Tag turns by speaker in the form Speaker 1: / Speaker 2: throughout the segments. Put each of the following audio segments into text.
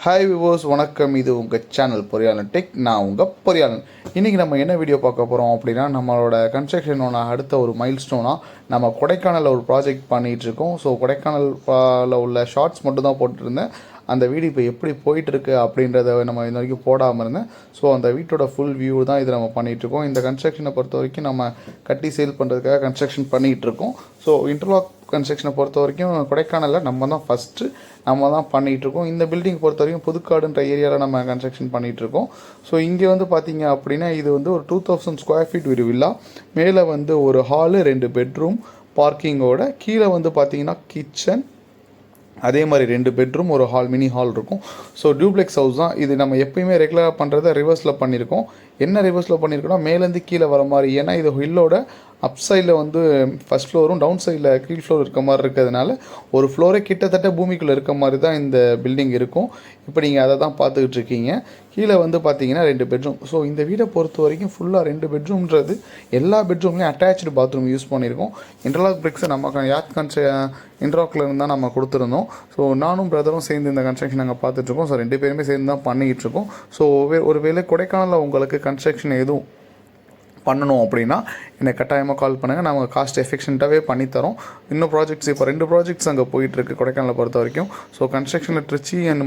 Speaker 1: Hi விவோஸ், வணக்கம். இது உங்கள் சேனல் பொறியாளன் டெக். நான் உங்கள் பொறியாளன். இன்றைக்கி நம்ம என்ன வீடியோ பார்க்க போகிறோம் அப்படின்னா, நம்மளோட கன்ஸ்ட்ரக்ஷனோட அடுத்த ஒரு மைல்ஸ்டோனாக நம்ம கொடைக்கானலில் ஒரு ப்ராஜெக்ட் பண்ணிகிட்ருக்கோம். ஸோ கொடைக்கானலில் உள்ள ஷார்ட்ஸ் மட்டும் தான் போட்டுருந்தேன். அந்த வீடு இப்போ எப்படி போயிட்டுருக்கு அப்படின்றத நம்ம இந்த வரைக்கும் போடாமல் இருந்தேன். ஸோ அந்த வீட்டோட ஃபுல் வியூ தான் இதை நம்ம பண்ணிகிட்ருக்கோம். இந்த கன்ஸ்ட்ரக்ஷனை பொறுத்த வரைக்கும் நம்ம கட்டி சேல் பண்ணுறதுக்காக கன்ஸ்ட்ரக்ஷன் பண்ணிகிட்ருக்கோம். ஸோ இன்டர்லாக் கன்ஸ்ட்ரக்ஷனை பொறுத்த வரைக்கும் கொடைக்கானலில் நம்ம தான் ஃபஸ்ட்டு நம்ம தான் பண்ணிகிட்ருக்கோம். இந்த பில்டிங் பொறுத்த வரைக்கும் புதுக்காடுன்ற ஏரியாவில் நம்ம கன்ஸ்ட்ரக்ஷன் பண்ணிகிட்ருக்கோம். ஸோ இங்கே வந்து பார்த்திங்க அப்படின்னா, இது வந்து ஒரு 2000 ஸ்கொயர் ஃபீட் ஒரு வில்லா. மேலே வந்து ஒரு ஹாலு, 2 பெட்ரூம் பார்க்கிங்கோட. கீழே வந்து பார்த்திங்கன்னா கிச்சன், அதே மாதிரி 2 பெட்ரூம், ஒரு ஹால், மினி ஹால் இருக்கும். ஸோ டியூப்ளெக்ஸ் ஹவுஸ் தான் இது. நம்ம எப்பயுமே ரெகுலராக பண்ணுறத ரிவர்ஸில் பண்ணியிருக்கோம். என்ன ரிவர்ஸில் பண்ணியிருக்கோம்னா, மேலேருந்து கீழே வர மாதிரி. ஏன்னா இது ஹில்லோட அப் சைடில் வந்து ஃபஸ்ட் ஃப்ளோரும் டவுன் சைடில் கீழ் ஃப்ளோர் இருக்க மாதிரி இருக்கிறதுனால ஒரு ஃப்ளோரே கிட்டத்தட்ட பூமிக்குள்ளே இருக்க மாதிரி தான் இந்த பில்டிங் இருக்கும். இப்போ நீங்கள் அதை தான் பார்த்துக்கிட்டு இருக்கீங்க. கீழே வந்து பார்த்தீங்கன்னா 2 பெட்ரூம். ஸோ இந்த வீடை பொறுத்த வரைக்கும் ஃபுல்லாக 2 பெட்ரூம்ன்றது எல்லா பெட்ரூம்லேயும் அட்டாச்சு பாத்ரூம் யூஸ் பண்ணியிருக்கோம். இன்டர்லாக் பிரிக்ஸை நம்ம இன்டர்லாக்ல இருந்து தான் நம்ம கொடுத்துருந்தோம். ஸோ நானும் பிரதரும் சேர்ந்து இந்த கன்ஸ்ட்ரக்ஷன் நாங்கள் பார்த்துட்ருக்கோம். ஸோ 2 பேருமே சேர்ந்து தான் பண்ணிக்கிட்டு இருக்கோம். ஸோ ஒருவேளை கொடைக்கானலில் உங்களுக்கு கன்ஸ்ட்ரக்ஷன் எதுவும் பண்ணணும் அப்படின்னா என்னை கட்டாயமாக கால் பண்ணுங்கள். நாங்கள் காஸ்ட் எஃபிஷியண்ட்டாகவே பண்ணித்தரோம். இன்னும் ப்ராஜெக்ட்ஸ் இப்போ 2 ப்ராஜெக்ட்ஸ் அங்கே போயிட்டுருக்கு கொடைக்கானலை பொறுத்த வரைக்கும். ஸோ கன்ஸ்ட்ரக்ஷனில் திருச்சி அண்ட்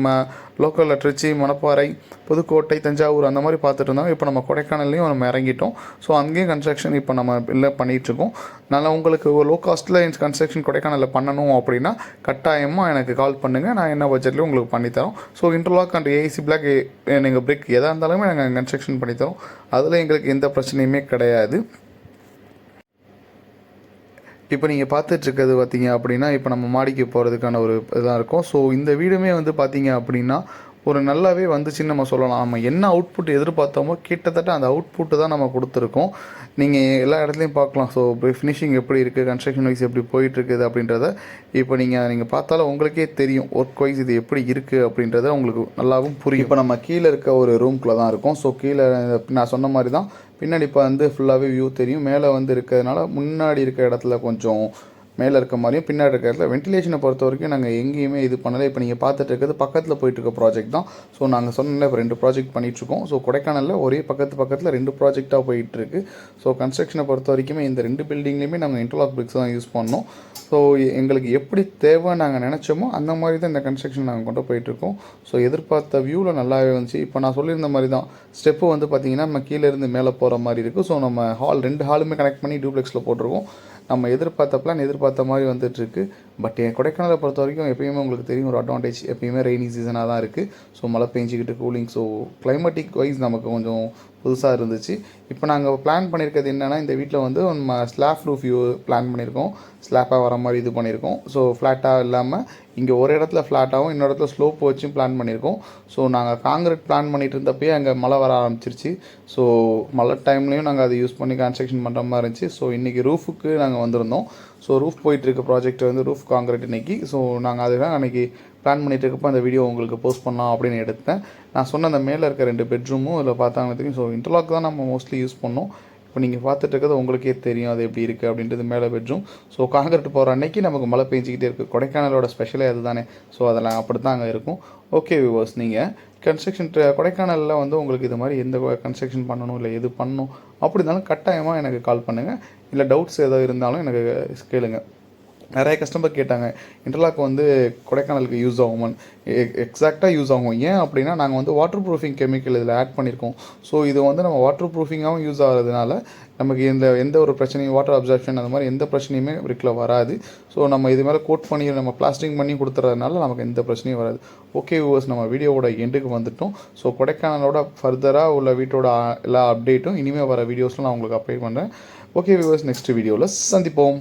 Speaker 1: லோக்கலில் திருச்சி, மணப்பாறை, புதுக்கோட்டை, தஞ்சாவூர் அந்த மாதிரி பார்த்துட்டு இருந்தாங்க. இப்போ நம்ம கொடைக்கானல்லையும் நம்ம இறங்கிட்டோம். ஸோ அங்கேயும் கன்ஸ்ட்ரக்ஷன் இப்போ நம்ம இல்லை பண்ணிகிட்ருக்கோம். நல்லா உங்களுக்கு லோ காஸ்ட்டில் கன்ஸ்ட்ரக்ஷன் கொடைக்கானலில் பண்ணணும் அப்படின்னா கட்டாயமாக எனக்கு கால் பண்ணுங்கள். நான் என்ன பட்ஜெட்லேயும் உங்களுக்கு பண்ணித்தரோம். So interlock and AC block நீங்கள் பிரிக் எதாக இருந்தாலுமே நாங்கள் கன்ஸ்ட்ரக்ஷன் பண்ணித்தரோம். அதில் எங்களுக்கு எந்த பிரச்சனையுமே கிடையாது. இப்போ நீங்கள் பார்த்துட்ருக்கிறது பார்த்தீங்க அப்படின்னா, இப்போ நம்ம மாடிக்கு போகிறதுக்கான ஒரு இதாக இருக்கும். ஸோ இந்த வீடுமே வந்து பார்த்தீங்க அப்படின்னா ஒரு நல்லாவே வந்துச்சுன்னு நம்ம சொல்லலாம். நம்ம என்ன அவுட்புட் எதிர்பார்த்தோமோ கிட்டத்தட்ட அந்த அவுட்புட்டு தான் நம்ம கொடுத்துருக்கோம். நீங்கள் எல்லா இடத்துலையும் பார்க்கலாம். ஸோ ஃபினிஷிங் எப்படி இருக்குது, கன்ஸ்ட்ரக்ஷன் வைஸ் எப்படி போயிட்டுருக்குது அப்படின்றத இப்போ நீங்கள் பார்த்தாலும் உங்களுக்கே தெரியும் ஒர்க் வைஸ் இது எப்படி இருக்குது அப்படின்றத உங்களுக்கு நல்லாவும் புரியும். இப்போ நம்ம கீழே இருக்க ஒரு ரூம்குள்ளே தான் இருக்கும். ஸோ கீழே நான் சொன்ன மாதிரி தான் பின்னாடி இப்போ வந்து ஃபுல்லாகவே வியூ தெரியும். மேலே வந்து இருக்கிறதுனால முன்னாடி இருக்க இடத்துல கொஞ்சம் மேலே இருக்க மாதிரியும் பின்னாடி இருக்க இடத்துல வென்டிலேஷனை பொறுத்த வரைக்கும் நாங்கள் எங்கேயுமே இது பண்ணலை. இப்போ நீங்கள் பார்த்துட்டு இருக்கிறது பக்கத்தில் போயிட்டுருக்க ப்ராஜெக்ட் தான். ஸோ நாங்கள் சொன்னல இப்போ 2 ப்ராஜெக்ட் பண்ணிகிட்ருக்கோம். ஸோ கொடைக்கானலில் ஒரே பக்கத்தில் 2 ப்ராஜெக்டாக போயிட்டுருக்கு. ஸோ கன்ஸ்ட்ரக்ஷனை பொறுத்த வரைக்குமே இந்த 2 பில்டிங்லேயுமே நாங்கள் இன்டர்லாக் பிரிக்ஸ் தான் யூஸ் பண்ணோம். ஸோ எங்களுக்கு எப்படி தேவை நாங்கள் நினச்சோமோ அந்த மாதிரி தான் இந்த கன்ஸ்ட்ரக்ஷன் நாங்கள் கொண்டு போயிட்டுருக்கோம். ஸோ எதிர்பார்த்த வியூவில் நல்லாவே வந்துச்சு. இப்போ நான் சொல்லியிருந்த மாதிரி தான் ஸ்டெப்பு வந்து பார்த்திங்கன்னா நம்ம கீழேருந்து மேலே போகிற மாதிரி இருக்குது. ஸோ நம்ம ஹால் 2 ஹாலுமே கனெக்ட் பண்ணி டியூப்ளெக்ஸில் போட்டிருக்கோம். நம்ம எதிர்பார்த்த பிளான் எதிர்பார்த்த மாதிரி வந்துட்டுருக்கு. பட் என் கொடைக்கானலை பொறுத்த வரைக்கும் எப்பயுமே உங்களுக்கு தெரியும் ஒரு அட்வான்டேஜ், எப்பயுமே ரெய்னி சீசனாக தான் இருக்குது. ஸோ மழை பெஞ்சிக்கிட்டு கூலிங், ஸோ கிளைமேட்டிக் வைஸ் நமக்கு கொஞ்சம் புதுசாக இருந்துச்சு. இப்போ நாங்கள் பிளான் பண்ணியிருக்கிறது என்னென்னா, இந்த வீட்டில் வந்து நம்ம ஸ்லாப் ரூஃப் வியூ பிளான் பண்ணியிருக்கோம். ஸ்லாப்பாக வர மாதிரி இது பண்ணியிருக்கோம். ஸோ ஃப்ளாட்டாக இல்லாமல் இங்கே ஒரு இடத்துல ஃப்ளாட்டாகவும் இன்னொரு இடத்துல ஸ்லோப் வச்சும் பிளான் பண்ணியிருக்கோம். ஸோ நாங்கள் காங்கிரீட் பிளான் பண்ணிட்டு இருந்தப்பயே அங்கே மழை வர ஆரம்பிச்சிருச்சு. ஸோ மழை டைம்லேயும் நாங்கள் அதை யூஸ் பண்ணி கன்ஸ்ட்ரக்ஷன் பண்ணுற மாதிரி இருந்துச்சு. ஸோ இன்றைக்கி ரூஃபுக்கு நாங்கள் வந்திருந்தோம். ஸோ ரூஃப் போயிட்டுருக்க ப்ராஜெக்ட் வந்து ரூஃப் காங்கிரீட் இன்றைக்கி. ஸோ நாங்கள் அதுதான் அன்றைக்கி பிளான் பண்ணிகிட்டு இருக்கப்போ அந்த வீடியோ உங்களுக்கு போஸ்ட் பண்ணலாம் அப்படின்னு எடுத்தேன். நான் சொன்ன அந்த மேலே இருக்க 2 பெட்ரூமும் இதில் பார்த்தாங்க தெரியும். ஸோ இன்டர்லாக் தான் நம்ம மோஸ்ட்லி யூஸ் பண்ணோம். இப்போ நீங்கள் பார்த்துட்டு இருக்கிறது உங்களுக்கே தெரியும் அது எப்படி இருக்குது அப்படின்றது. மேலே பெட்ரூம். ஸோ காங்கிரீட் போகிற அன்னைக்கு நமக்கு மழை பெஞ்சிக்கிட்டே இருக்குது. கொடைக்கானலோட ஸ்பெஷலே அது தானே. ஸோ அதெல்லாம் அப்படி தான் அங்கே இருக்கும். ஓகே வியூவர்ஸ், நீங்கள் கன்ஸ்ட்ரக்ஷன் கொடைக்கானலில் வந்து உங்களுக்கு இது மாதிரி எந்த கன்ஸ்ட்ரக்ஷன் பண்ணணும் இல்லை எது பண்ணணும் அப்படி இருந்தாலும் கட்டாயமாக எனக்கு கால் பண்ணுங்கள். இல்லை டவுட்ஸ் ஏதோ இருந்தாலும் எனக்கு கேளுங்க. நிறைய கஸ்டமர் கேட்டாங்க இன்டர்லாக் வந்து கொடைக்கானலுக்கு யூஸ் ஆகுமான்னு. எக்ஸாக்டாக யூஸ் ஆகும். ஏன் அப்படின்னா நாங்கள் வந்து வாட்டர் ப்ரூஃபிங் கெமிக்கல் இதில் ஆட் பண்ணியிருக்கோம். ஸோ இது வந்து நம்ம வாட்டர் ப்ரூஃபிங்காகவும் யூஸ் ஆகிறதுனால நமக்கு எந்த ஒரு பிரச்சனையும், வாட்டர் அப்சர்ப்ஷன் அந்த மாதிரி எந்த பிரச்சனையுமே பிரிக்கில் வராது. ஸோ நம்ம இது மேலே கோட் பண்ணி நம்ம பிளாஸ்டிக் பண்ணி கொடுத்துறதுனால நமக்கு எந்த பிரச்சனையும் வராது. ஓகே வியூவர்ஸ், நம்ம வீடியோவோட எண்டுக்கு வந்துட்டோம். ஸோ கொடைக்கானலோட ஃபர்தராக உள்ள வீட்டோட எல்லா அப்டேட்டும் இனிமேல் வர வீடியோஸில் நான் உங்களுக்கு அப்டேட் பண்ணுறேன். ஓகே வியூவர்ஸ், நெக்ஸ்ட் வீடியோவில் சந்திப்போம்.